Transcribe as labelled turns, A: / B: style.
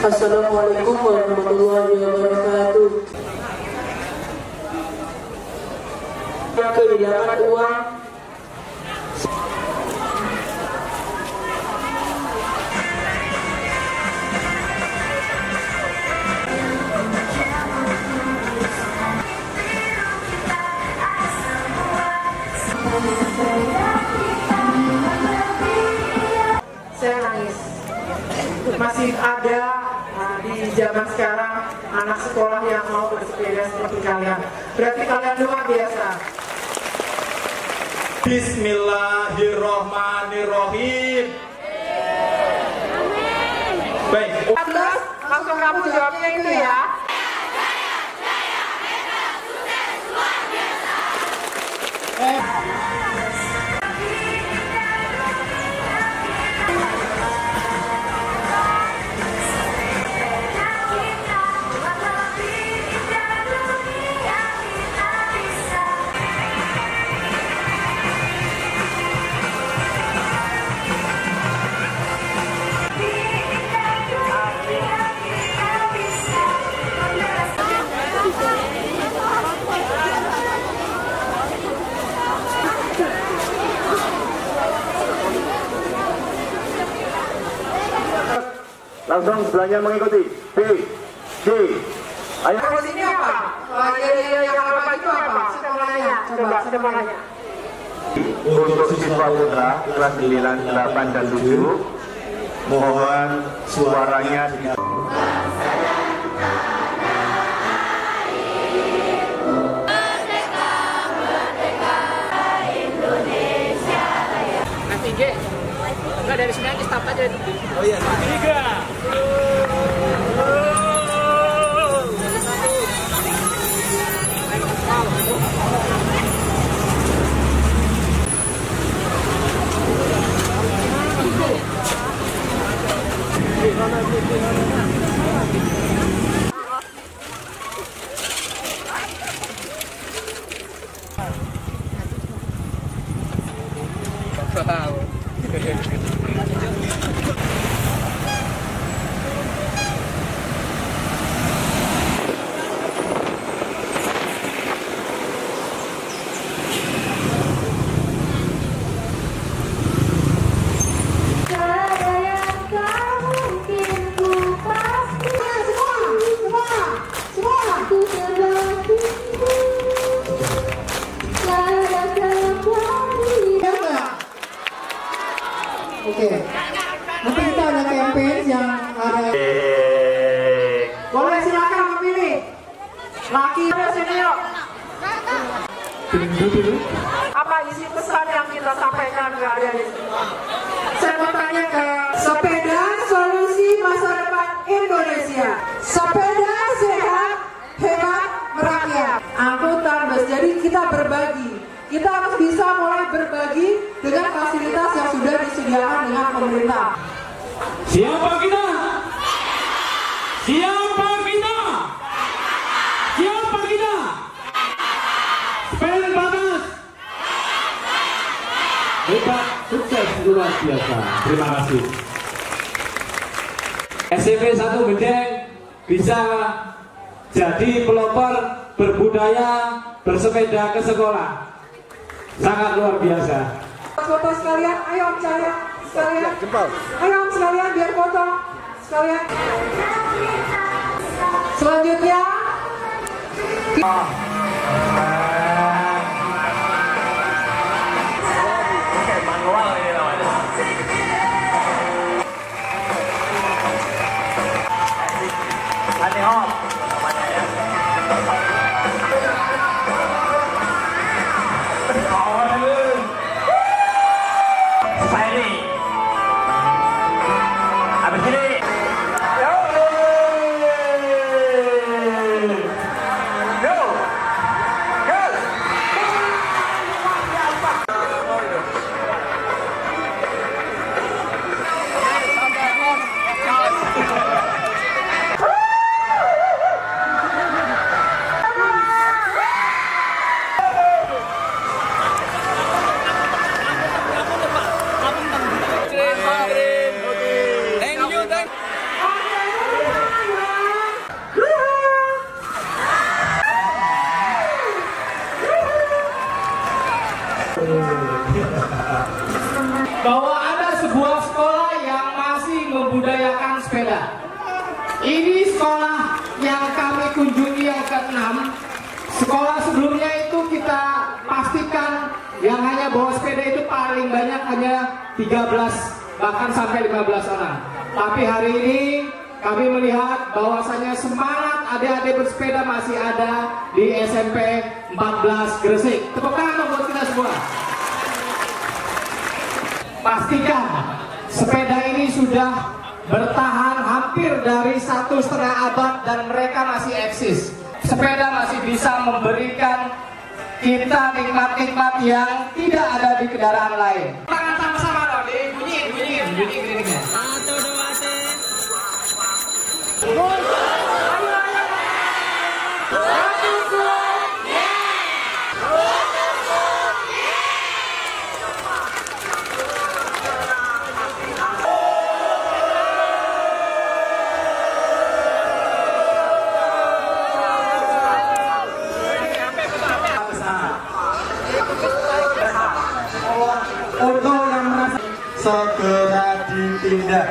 A: Assalamualaikum warahmatullahi wabarakatuh. Kehilangan uang.
B: Saya nangis. Masih ada di zaman sekarang anak sekolah yang mau bersepeda seperti kalian. Berarti kalian luar biasa.
C: Bismillahirrohmanirrohim. Baik.
B: Langsung kamu jawabnya itu ya.
D: Langsung belajar mengikuti. B, C. Ayo.
B: Terus ini apa? Yang apa itu apa? Coba mau nanya.
D: Untuk siswa putra kelas 9, 8, dan 7, mohon suaranya di
B: Enggak, dari sini aja stop aja itu.
C: Oh iya, 3.
B: Oke. Nanti kita ada campaign yang ada. Boleh silakan memilih. Laki ada sini yuk. Apa isi pesan yang kita sampaikan ke adik-adik? Saya mau tanya ke sepeda solusi masa depan Indonesia. Sepeda sehat, hemat, merakyat. Angkutan bus. Jadi kita berbagi. Kita harus bisa mulai berbagi dengan fasilitas yang sudah disediakan dengan pemerintah.
C: Siapa kita? Siapa kita? Siapa kita? Sepeda panas. Hebat, sukses luar biasa. Terima kasih. SMP 1 Bendeng bisa jadi pelopor berbudaya bersepeda ke sekolah. Sangat luar biasa.
B: Foto sekalian, ayo sekalian. Ayo sekalian biar foto sekalian. Selanjutnya
D: manual ini namanya. Aneh hop namanya ya. Spidey. Habis ini.
E: menggunakan sepeda. Ini sekolah yang kami kunjungi yang ke-6. Sekolah sebelumnya itu kita pastikan yang hanya bawa sepeda itu paling banyak hanya 13 bahkan sampai 15 orang. Tapi hari ini kami melihat bahwasanya semangat adik-adik bersepeda masih ada di SMP 14 Gresik. Tepuk tangan buat kita semua. Pastikan sepeda ini sudah bertahan hampir dari 1,5 abad dan mereka masih eksis. Sepeda masih bisa memberikan kita nikmat-nikmat yang tidak ada di kendaraan lain. Tangan sama-sama dong, bunyi gini. Satu, dua, tiga.
F: Untuk yang merasa segera ditindak.